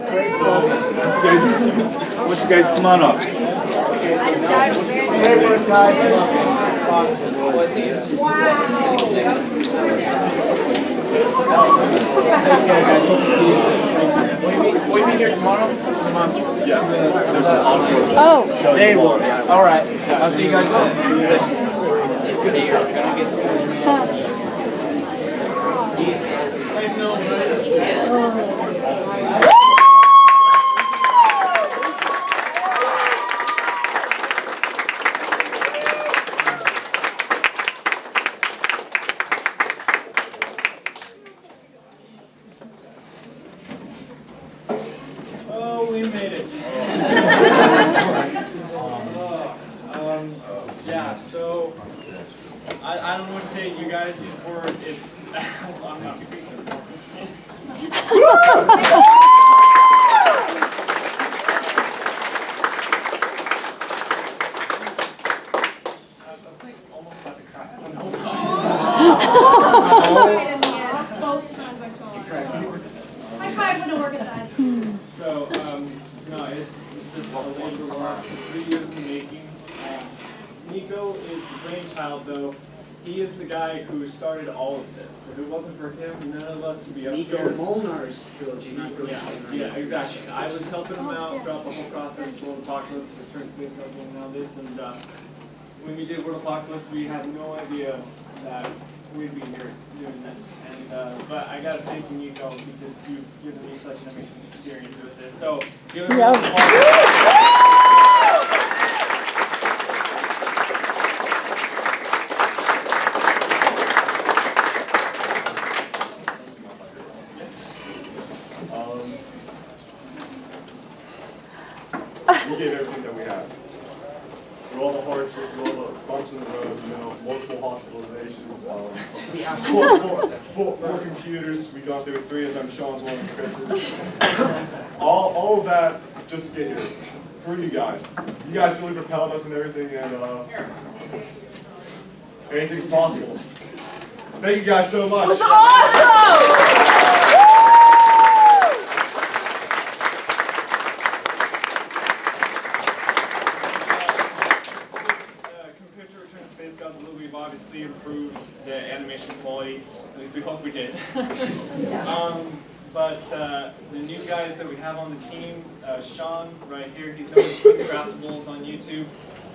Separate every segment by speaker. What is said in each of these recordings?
Speaker 1: Why don't you guys come on up?
Speaker 2: Will you be here tomorrow?
Speaker 1: Yes.
Speaker 3: Oh.
Speaker 2: They will. All right. I'll see you guys then.
Speaker 4: Oh, we made it. Yeah, so I don't know what to say to you guys for it's. I'm not speechless. I'm like almost about to cry.
Speaker 5: Both times I saw it. I cried when the organ died.
Speaker 4: So, no, it's just a labor of love. 3 years in the making. Nico is the brainchild, though. He is the guy who started all of this. If it wasn't for him, none of us would be up
Speaker 6: Nico
Speaker 4: here.
Speaker 6: Molnar's trilogy, not
Speaker 4: Yeah, exactly. I was helping him out throughout the whole process. World Apocalypse was trying to say something now this, and when we did World Apocalypse, we had no idea that we'd be here doing this. And but I gotta thank you, Nico, because you've given me such an amazing experience with this. So give it a round of applause.
Speaker 1: We gave everything that we had. Through all the hardships, through all the bumps in the road, multiple hospitalizations, four computers. We got through 3 of them. Sean's one of Chris's. all of that just to get here for you guys. You guys really propelled us and everything, and anything's possible. Thank you guys so much.
Speaker 3: It was awesome!
Speaker 4: Godzilla, we've obviously improved the animation quality, at least we hope we did. But the new guys that we have on the team, Sean right here, he's known as Craftables on YouTube.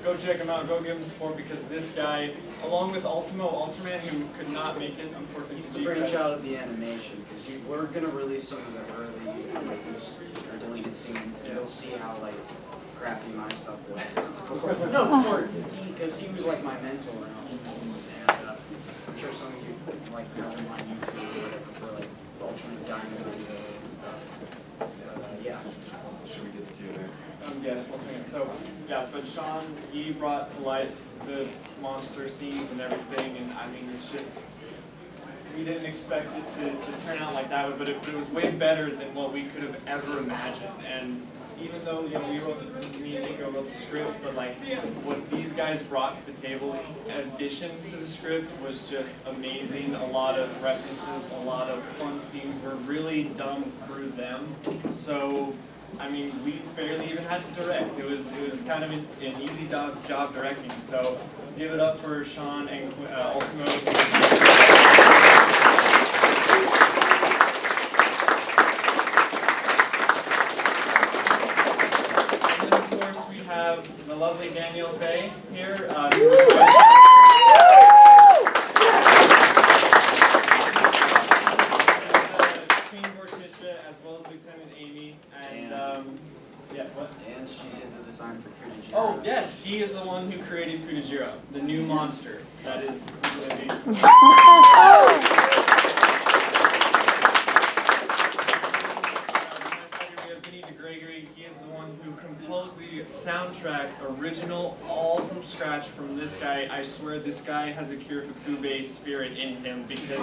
Speaker 4: Go check him out, go give him support, because this guy, along with Ultraman, who could not make it, unfortunately.
Speaker 6: He's the brainchild of the animation, because we're going to release some of the early or deleted scenes, and you'll see how crappy my stuff was. Before, because he was like my mentor, and I'm sure some of you like know him on YouTube or whatever for Ultraman Diamond video and stuff. Yeah.
Speaker 1: Should we get the Q&A?
Speaker 4: Yeah, just one second. So, yeah, but Sean, he brought to life the monster scenes and everything, and I mean, it's just, we didn't expect it to turn out like that, but it was way better than what we could have ever imagined. And even though, me and Nico wrote the script, but what these guys brought to the table, additions to the script, was just amazing. A lot of references, a lot of fun scenes were really done through them. So, I mean, we barely even had to direct. It was kind of an easy job directing. So, give it up for Sean and Ultimo. The lovely Daniel Faye here. Queen Morticia, as well as Lieutenant Amy, and yeah, what?
Speaker 6: And she did the design for Kunijiro.
Speaker 4: Oh yes, she is the one who created Kunijiro, the new monster that is living. Composed the soundtrack original, all from scratch from this guy. I swear this guy has a Kirifukube spirit in him, because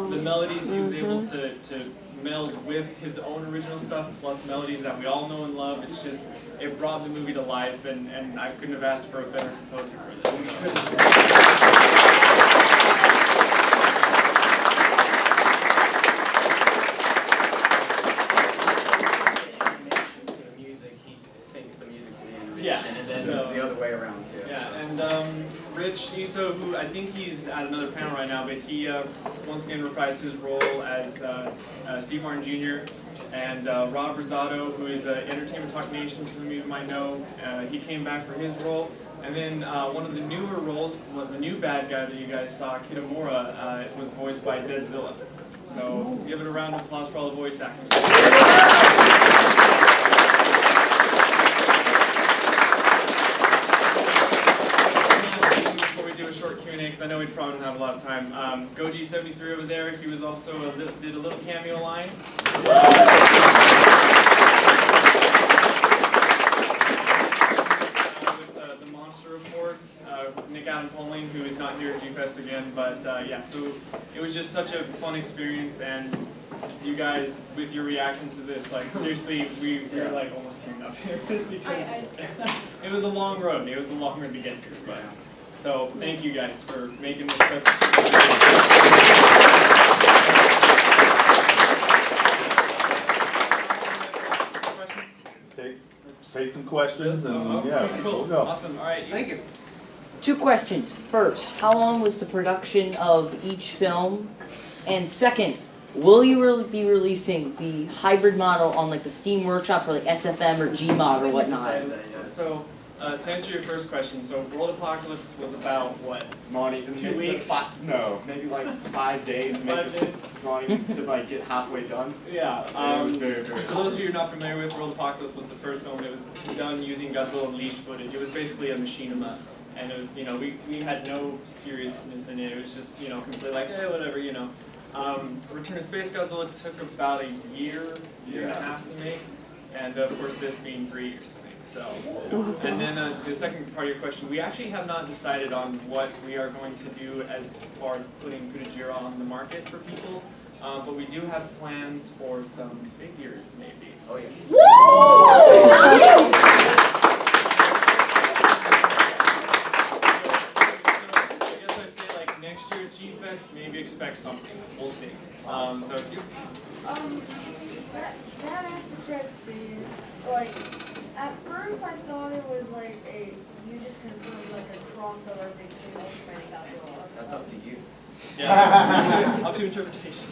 Speaker 4: the melodies he was able to meld with his own original stuff, plus melodies that we all know and love. It's just, it brought the movie to life, and I couldn't have asked for a better composer for this.
Speaker 6: way around too.
Speaker 4: Yeah,
Speaker 6: so.
Speaker 4: and Rich Iso, who I think he's at another panel right now, but he once again reprised his role as Steve Martin Jr. And Rob Rosado, who is Entertainment Talk Nation, some of you might know, he came back for his role. And then one of the newer roles, the new bad guy that you guys saw, Kitamura, was voiced by Godzilla. So give it a round of applause for all the voice acting. Before we do a short Q&A, because I know we probably don't have a lot of time, Goji73 over there, he was also did a little cameo line. Nick Adam Poling, who is not here at G-Fest again, but yeah, so it was just such a fun experience, and you guys, with your reaction to this, like seriously, we were like almost tearing up here because it was a long road. It was a long road to get here, but so thank you guys for making this such.
Speaker 7: Take some questions and yeah,
Speaker 4: cool.
Speaker 7: we'll go.
Speaker 4: Awesome. All right.
Speaker 6: Thank you.
Speaker 8: 2 questions. First, how long was the production of each film? And second, will you be releasing the hybrid model on like the Steam Workshop or like SFM or Gmod or whatnot?
Speaker 4: So to answer your first question, so World Apocalypse was about what?
Speaker 1: Monty,
Speaker 4: 2 weeks?
Speaker 1: No, maybe like 5 days to make this drawing to like get halfway done.
Speaker 4: Yeah.
Speaker 1: It was very, very
Speaker 4: For those of you who are not familiar with, World Apocalypse was the first film. It was done using Godzilla Unleashed footage. It was basically a machinima. And it was, you know, we had no seriousness in it. It was just, you know, completely like, hey, whatever, you know. Return to Space Godzilla took about a year and a half to make. And of course, this being 3 years to make. So, and then the second part of your question, we actually have not decided on what we are going to do as far as putting Kudajira on the market for people. But we do have plans for some figures, maybe.
Speaker 6: Oh yeah.
Speaker 4: Next year at G-Fest, maybe expect something. We'll see. So if you...
Speaker 5: That after scene, like, at first I thought it was like you just confirmed like a crossover between Ultraman and Godzilla.
Speaker 6: That's up to you.
Speaker 4: Yeah, up to interpretation.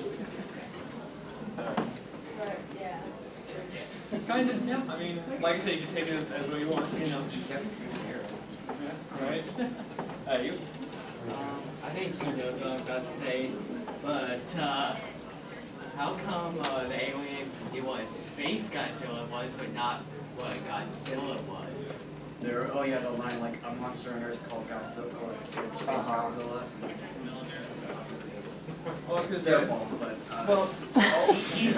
Speaker 5: But yeah.
Speaker 4: Kind of, yeah. I mean, like I said, you can take it as what you want, you know. Yeah, right? You?
Speaker 9: I think he knows what I'm about to say, but how come the aliens knew what Space Godzilla was, but not what Godzilla was?
Speaker 6: There, oh yeah, the line like a monster on Earth called Godzilla, or it's Space Godzilla.
Speaker 4: Well, because
Speaker 6: Their fault, but
Speaker 4: well,
Speaker 6: he's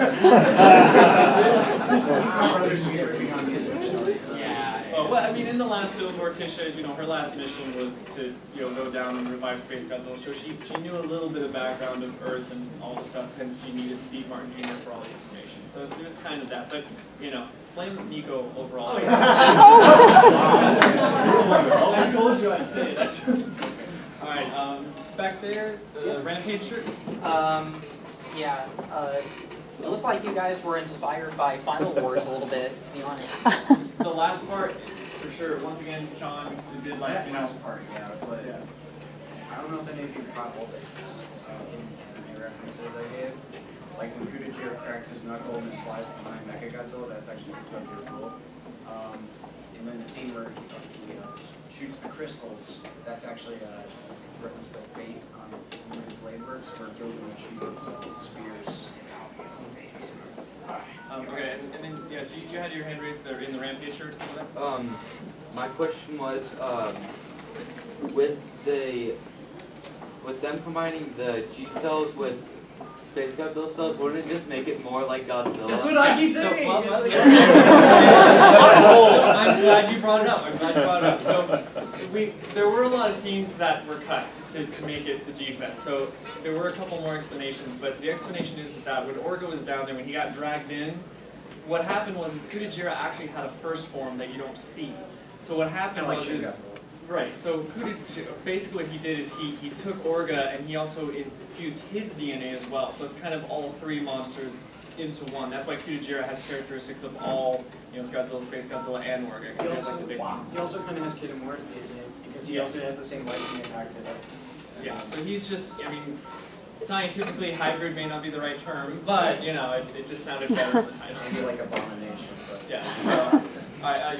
Speaker 4: well, I mean, in the last film, Morticia, you know, her last mission was to, you know, go down and revive Space Godzilla. So she knew a little bit of background of Earth and all the stuff, hence she needed Steve Martin Jr. for all the information. So it was kind of that, but, you know, blame Nico overall. Oh, yeah. I told you I'd say it. All right, back there, the Rampage shirt.
Speaker 2: Yeah, it looked like you guys were inspired by Final Wars a little bit, to be honest.
Speaker 4: The last part, for sure. Once again, Sean did like,
Speaker 6: that
Speaker 4: you know,
Speaker 6: last part, yeah, but I don't know if any of you caught all the references I gave. Like when Kudajira cracks his knuckle and then flies behind Mechagodzilla, that's actually Tokyo Cool. And then the scene where he shoots the crystals, that's actually a reference to Fate on Blade Works, where Gilgamesh shoots spears.
Speaker 4: Okay, and then, yeah, so you had your hand raised there in the Rampage shirt.
Speaker 10: My question was, with them combining the G cells with Space Godzilla cells, wouldn't it just make it more like Godzilla?
Speaker 6: That's what I keep saying!
Speaker 4: I'm glad you brought it up. So there were a lot of scenes that were cut to make it to G-Fest. So there were a couple more explanations, but the explanation is that when Orga was down there, when he got dragged in, what happened was Kudajira actually had a first form that you don't see. So what happened was right. So Kudajira, basically what he did is he took Orga and he also infused his DNA as well. So it's kind of all three monsters into one. That's why Kutajira has characteristics of all, Godzilla, Space Godzilla, and Orga.
Speaker 6: He
Speaker 4: Because there's like the big one.
Speaker 6: also kind of has Kitamura because he also has the same lightning attack that.
Speaker 4: Yeah. So he's just, scientifically hybrid may not be the right term, but it just sounded better in the title.
Speaker 6: Maybe like Abomination, but.
Speaker 4: Yeah.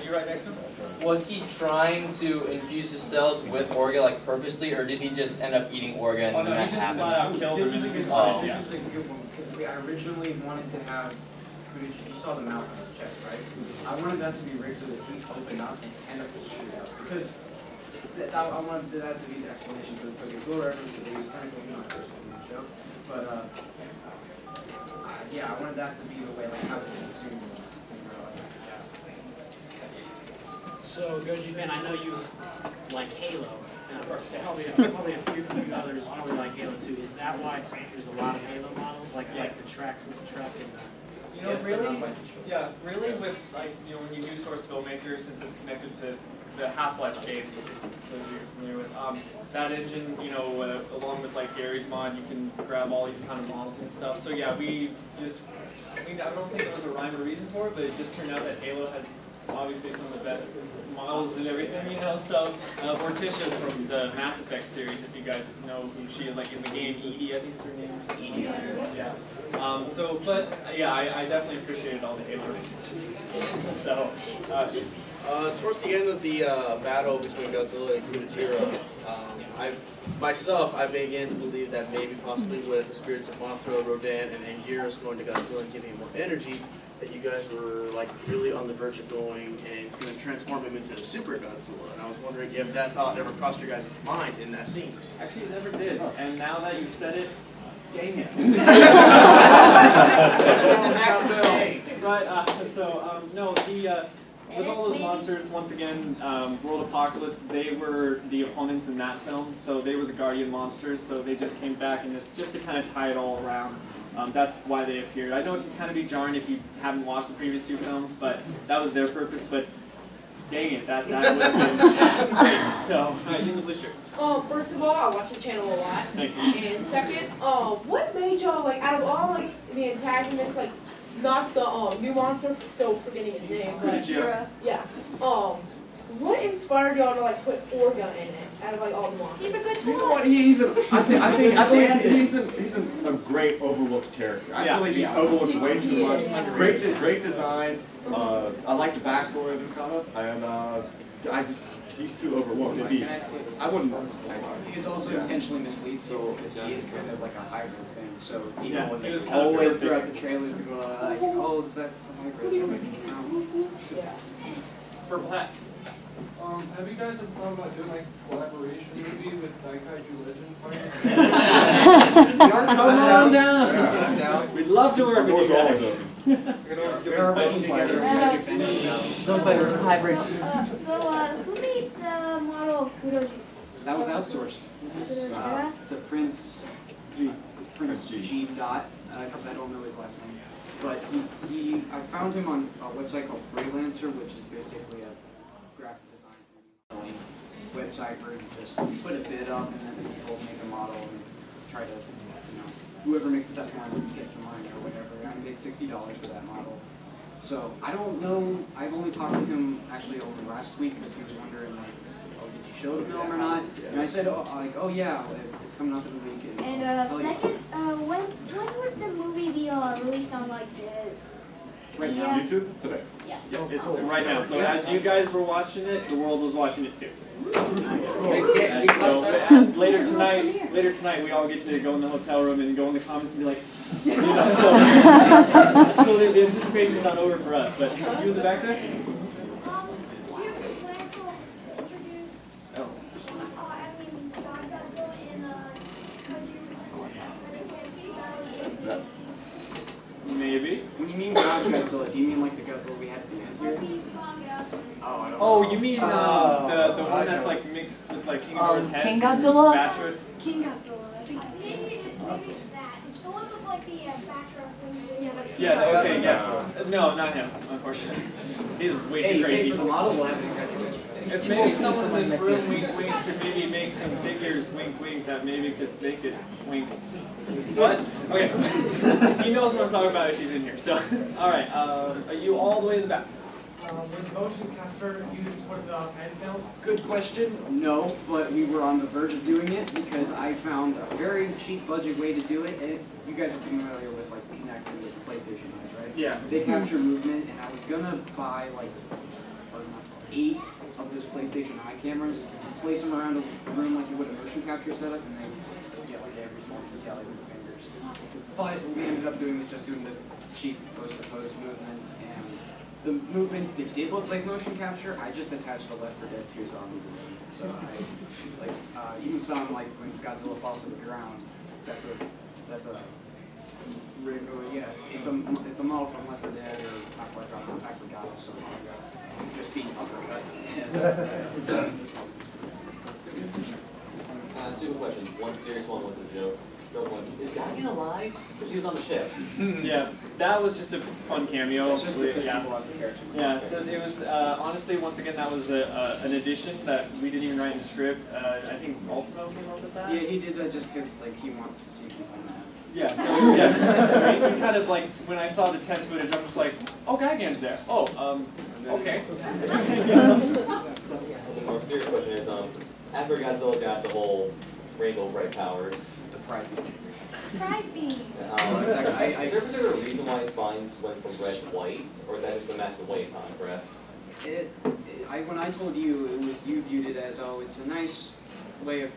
Speaker 4: You right next to him?
Speaker 11: Was he trying to infuse his cells with Orga like purposely, or did he just end up eating Orga and
Speaker 4: Oh,
Speaker 11: then
Speaker 4: no,
Speaker 11: that
Speaker 4: he just
Speaker 11: happened?
Speaker 4: flat out killed
Speaker 6: This
Speaker 4: him.
Speaker 6: is a good
Speaker 11: Oh.
Speaker 6: one. This is a good one because I originally wanted to have. You saw the mouth on his chest, right? I wanted that to be rigged so the teeth open up and tentacles shoot out because I wanted that to be the explanation for the Tokyo Ghoul reference to use tentacles not personally in the show, but yeah, I wanted that to be the way like how to consume them.
Speaker 12: So, Goji fan, I know you like Halo, and of course, probably a few others probably like Halo too. Is that why there's a lot of Halo models, like the Traxxas truck and the...
Speaker 4: Really with when you do Source Filmmaker, since it's connected to the Half-Life game that you're familiar with, that engine, along with like Gary's mod, you can grab all these kind of models and stuff. So yeah, I don't think there was a rhyme or reason for it, but it just turned out that Halo has obviously some of the best models and everything, So Morticia's from the Mass Effect series, if you guys know who she is, like in the game, Edie, I think is her name. Edie. Yeah. I definitely appreciated all the Halo references. So,
Speaker 13: towards the end of the battle between Godzilla and Kutajira, I began to believe that maybe possibly with the spirits of Mothra, Rodan, and Anguirus going to Godzilla and giving him more energy, that you guys were like really on the verge of going and going to transform him into a Super Godzilla. And I was wondering if that thought ever crossed your guys' mind in that scene.
Speaker 4: Actually, it never did. And now that you said it, dang it. With all those monsters, once again, World Apocalypse, they were the opponents in that film, so they were the Guardian monsters, so they just came back and just to kind of tie it all around. That's why they appeared. I know it can kind of be jarring if you haven't watched the previous two films, but that was their purpose, but dang it, that would have been great. So, you can shirt.
Speaker 14: First of all, I watch the channel a lot.
Speaker 4: Thank you.
Speaker 14: And second, what made y'all, like, out of all, like, the antagonists, like, not the, new monster, still forgetting his name, but, yeah, what inspired y'all to, like, put Orga in it, out of, like, all the monsters? He's a good
Speaker 1: You know what? I think he's a great overlooked character. I feel like he's overlooked way too much. Great design. I like the backstory of him kind of, and he's too overlooked. I wouldn't.
Speaker 6: He's also intentionally misleading, so he is kind of like a hybrid thing. So even when
Speaker 4: he was
Speaker 6: always throughout the trailers, people are like, "Oh, that's the hybrid."
Speaker 14: Yeah.
Speaker 4: For Black.
Speaker 15: Have you guys thought about doing like a collaboration movie with Daikaiju Legends?
Speaker 4: Come on down. We'd love to work with you guys.
Speaker 6: We're working together.
Speaker 8: Somebody was hybrid.
Speaker 3: Who made the model of Kudoji?
Speaker 6: That was outsourced. The Prince G. Dot. I don't know his last name, but I found him on a website called Freelancer, which is basically a graphic design website where you just put a bid up and then people make a model and try to, whoever makes the best one gets the money or whatever. I made $60 for that model. So I don't know. I've only talked to him actually over last week because he was wondering like, oh, did you show the film or not? And I said, oh yeah, it's coming out this week.
Speaker 3: And second, when would the movie be released on like
Speaker 6: right now?
Speaker 1: YouTube today.
Speaker 3: Yeah.
Speaker 4: Yep, it's right now. So as you guys were watching it, the world was watching it too. So later tonight, we all get to go in the hotel room and go in the comments and be like, so the anticipation's not over for us. But you in the back there? Maybe.
Speaker 6: When you mean God Godzilla, do you mean like the Godzilla we had at the end here? Oh, I don't know.
Speaker 4: Oh, you mean the one that's like mixed with like King Ghidorah's heads?
Speaker 8: King Godzilla?
Speaker 4: Batra?
Speaker 5: King Godzilla, I think that's it. Maybe that. It's the one with like the Batra wings. Yeah, that's
Speaker 4: Yeah, okay, yeah. No, not him, unfortunately. He's way too crazy.
Speaker 6: For the model, we'll have it in
Speaker 4: If maybe someone in this room, wink wink, could maybe make some figures, wink wink, that maybe could make it wink. What? Okay. He knows what I'm talking about if he's in here. So, alright, are you all the way in the back?
Speaker 16: Was motion capture used for the fan film?
Speaker 6: Good question. No, but we were on the verge of doing it because I found a very cheap budget way to do it. And you guys are familiar with like connecting with PlayStation eyes, right?
Speaker 4: Yeah.
Speaker 6: They capture movement, and I was gonna buy like 8 of those PlayStation Eye cameras, place them around a room like you would a motion capture setup, and then get like every form fatality with the fingers. But what we ended up doing was just doing the cheap post-to-pose movements, and the movements that did look like motion capture, I just attached the Left 4 Dead 2 zombie to them. So I, like, even some, like when Godzilla falls to the ground, that's a yeah, it's a model from Left 4 Dead or I forgot of some long ago. Just being uppercut.
Speaker 17: Two questions. One serious one, one's a joke. Joke one. Is Gaggan alive? Because he was on the ship.
Speaker 4: Yeah, that was just a fun cameo.
Speaker 6: It's just because people love the character.
Speaker 4: Yeah, so it was, honestly, once again, that was an addition that we didn't even write in the script. I think Ultimo came up with that.
Speaker 6: Yeah, he did that just because like, he wants to see people mad.
Speaker 4: Yeah, so, yeah. We kind of like, when I saw the test footage, I was like, oh, Gaggan's there. Oh, okay.
Speaker 17: The more serious question is, after Godzilla got the whole rainbow bright powers,
Speaker 6: the pride beam.
Speaker 3: Pride beam.
Speaker 17: is there a particular reason why his spines went from red to white, or is that just a match of weight on breath?
Speaker 6: When I told you, it was you viewed it as, oh, it's a nice way of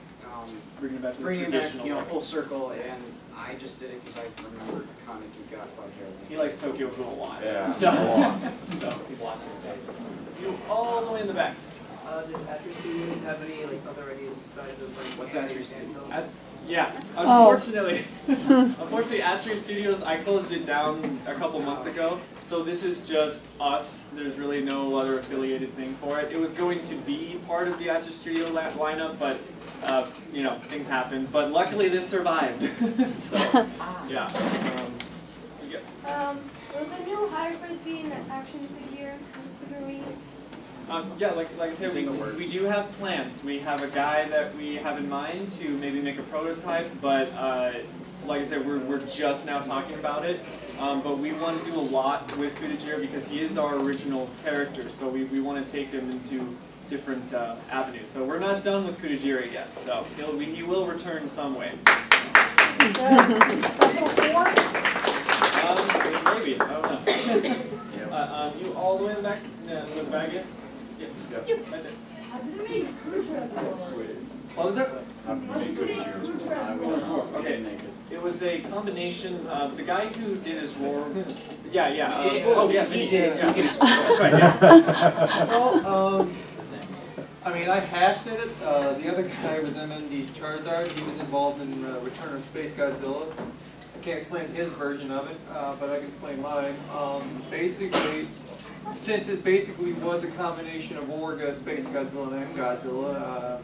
Speaker 4: bringing it back to
Speaker 6: bringing
Speaker 4: the
Speaker 6: it back,
Speaker 4: traditional
Speaker 6: full circle, and I just did it because I remembered comic geek got by Joe.
Speaker 4: He likes Tokyo Ghoul a lot.
Speaker 6: Yeah.
Speaker 4: So he's watching this. You all the way in the back.
Speaker 18: Does Atri Studios have any like other ideas besides those like
Speaker 6: what's Atri Studios?
Speaker 4: That's unfortunately, unfortunately, Atri Studios, I closed it down a couple months ago. So this is just us. There's really no other affiliated thing for it. It was going to be part of the Atri Studio lineup, but you know, things happened. But luckily, this survived. So yeah.
Speaker 3: Will the new hybrid be an action figure figurine?
Speaker 4: Yeah, like I said, we do have plans. We have a guy that we have in mind to maybe make a prototype, but like I said, we're just now talking about it. But we want to do a lot with Kudajiro because he is our original character, so we want to take him into different avenues. So we're not done with Kudajiro yet, so he will return some way. Maybe, I don't know. You all the way in the back, where the bag is? Yes. Yep. Right there. What was that? Okay. It was a combination of the guy who did his roar. Yeah. Oh yeah, he did. That's right. Yeah.
Speaker 15: Well, I mean, I half did it. The other guy was MND Charizard. He was involved in Return of Space Godzilla. I can't explain his version of it, but I can explain mine. Basically, since it basically was a combination of Orga, Space Godzilla, and Godzilla,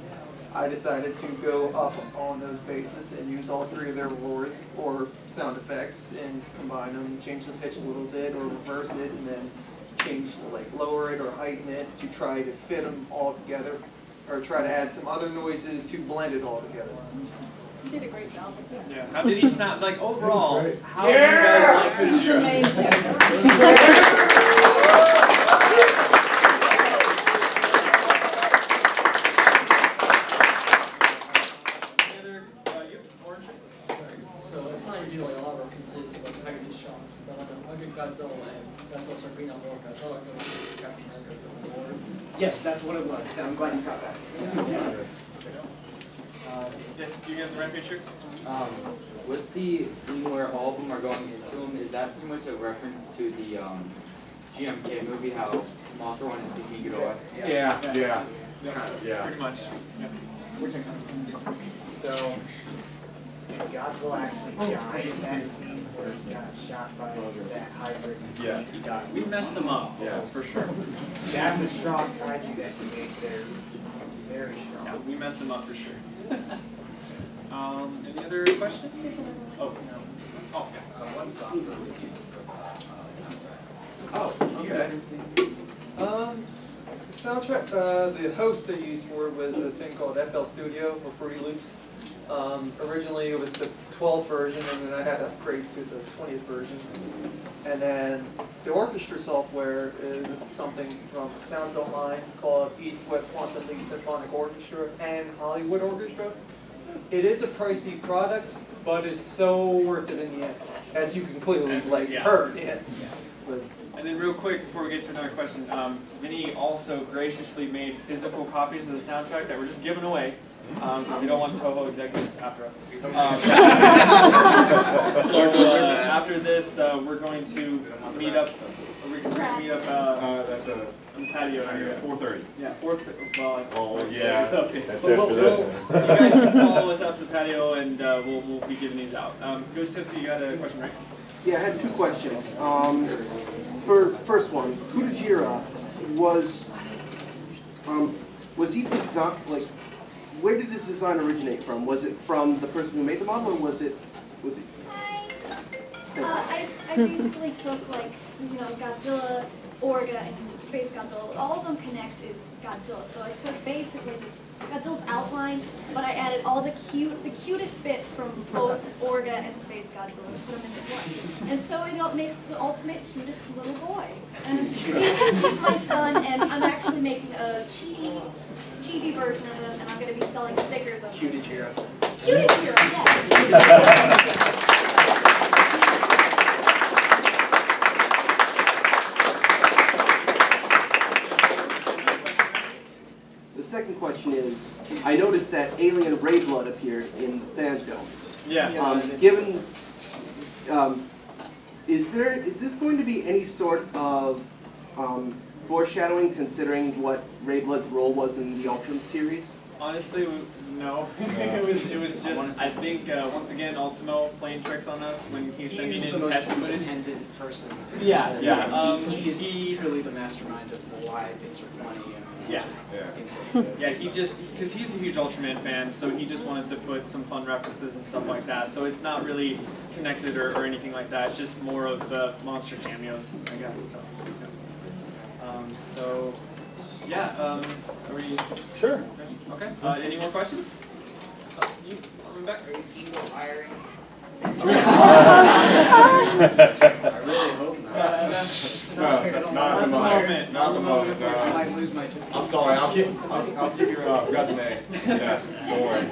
Speaker 15: I decided to go up on those bases and use all 3 of their roars or sound effects and combine them, change the pitch a little bit or reverse it, and then change, like lower it or heighten it to try to fit them all together, or try to add some other noises to blend it all together.
Speaker 5: You did a great job.
Speaker 4: Yeah. How did he sound? Like overall, how do you guys like this?
Speaker 5: Amazing.
Speaker 12: So it's not usually like a lot of references to like packaging shots, but I get Godzilla and Godzilla started bringing out more Godzilla and Captain America Civil War.
Speaker 6: Yes, that's what it was. I'm glad you got that.
Speaker 4: Yes, you get the right picture?
Speaker 10: With the scene where all of them are going into him, is that pretty much a reference to the GMK movie, how Mothra went into King Ghidorah?
Speaker 1: Yeah.
Speaker 4: Pretty much.
Speaker 18: So Godzilla actually died in that scene where he got shot by that hybrid.
Speaker 1: Yes.
Speaker 4: We messed them up,
Speaker 1: Yes.
Speaker 4: for sure.
Speaker 18: That's a strong kaiju that he made there. Very strong.
Speaker 4: Yeah, we messed them up for sure. Any other questions? Oh, no. Oh, yeah.
Speaker 6: One software was used for
Speaker 15: Oh, okay. Soundtrack, the host they used for it was a thing called FL Studio, or Fruity Loops. Originally it was the 12th version, and then I had to upgrade to the 20th version. And then the orchestra software is something from Sounds Online called East West Quantum League Symphonic Orchestra and Hollywood Orchestra. It is a pricey product, but it's so worth it in the end, as you can clearly heard. Yeah. But,
Speaker 4: and then real quick, before we get to another question, Vinny also graciously made physical copies of the soundtrack that we're just giving away. We don't want Toho executives after us. So after this, we're going to meet up. We're going to meet up on the patio here.
Speaker 1: 4:30.
Speaker 4: Yeah, 4:30. Well,
Speaker 1: oh yeah,
Speaker 4: so,
Speaker 1: that's
Speaker 4: but
Speaker 1: after this.
Speaker 4: You guys can follow us out to the patio, and we'll be giving these out. Go Tipsy, you had a question, right?
Speaker 13: Yeah, I had two questions. For first one, Kudajira was he designed, like, where did this design originate from? Was it from the person who made the model, or was it?
Speaker 19: I basically took, like, you know, Godzilla, Orga, and Space Godzilla. All of them connect is Godzilla. So I took basically this Godzilla's outline, but I added all the cutest bits from both Orga and Space Godzilla and put them into one. And so it makes the ultimate cutest little boy. And he's my son, and I'm actually making a chibi version of them, and I'm going to be selling stickers of them.
Speaker 6: Kudajira.
Speaker 19: Kudajira, yeah.
Speaker 13: The second question is, I noticed that alien ray blood appeared in the fans dome.
Speaker 4: Yeah.
Speaker 13: Is this going to be any sort of foreshadowing, considering what Ray Blood's role was in the Ultron series?
Speaker 4: Honestly, no. it was just, I think, once again, Ultimo playing tricks on us when he's sending in test
Speaker 6: independent person.
Speaker 4: Yeah, yeah.
Speaker 6: He's truly the mastermind of why things are funny.
Speaker 4: Yeah. Yeah, he just, because he's a huge Ultraman fan, so he just wanted to put some fun references and stuff like that. So it's not really connected or anything like that. It's just more of monster cameos, I guess. So yeah, are we?
Speaker 7: Sure.
Speaker 4: Okay. Any more questions? You, Rebecca?
Speaker 6: Are you keen on hiring?
Speaker 13: I really hope not.
Speaker 1: Not at the moment. Not at the moment.
Speaker 6: I might lose my job.
Speaker 1: I'm sorry. I'll give your resume. Yes. Don't worry.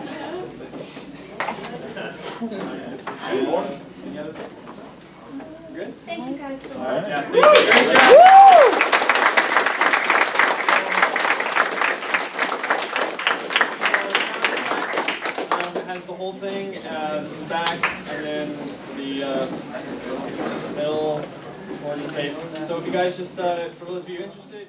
Speaker 1: Any more?
Speaker 4: Any other thing? Good.
Speaker 19: Thank you guys so much.
Speaker 4: All right. Yeah. Thank you. Great job. Has the whole thing, this is back, and then the middle, or the space. So if you guys just, for those of you interested.